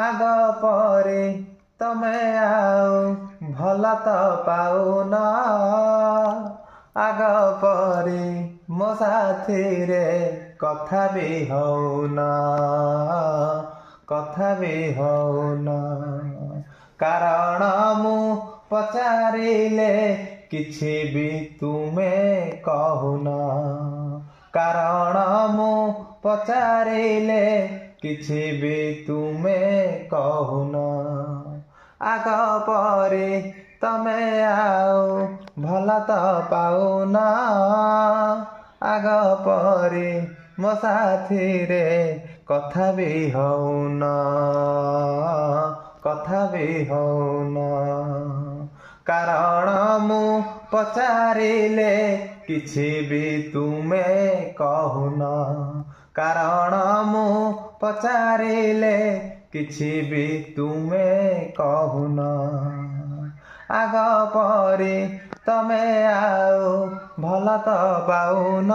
आग परे तमे आउ भल तो पाउन आग परे मो साथी रे कथा भी हौन कारण मु पचारिले किछि भी तुमे कहून कारण मु पचारिले किछि भी तुमे कहून आग परे तमे आउ भल तो पाउन आग परे मो साथी रे कथा भी हौन कारण मु पचारिले किछि भी तुमे कहून कारण मु पचारिले किछि भी तुमे कहून आग परे तमे आउ भल तो पाउन।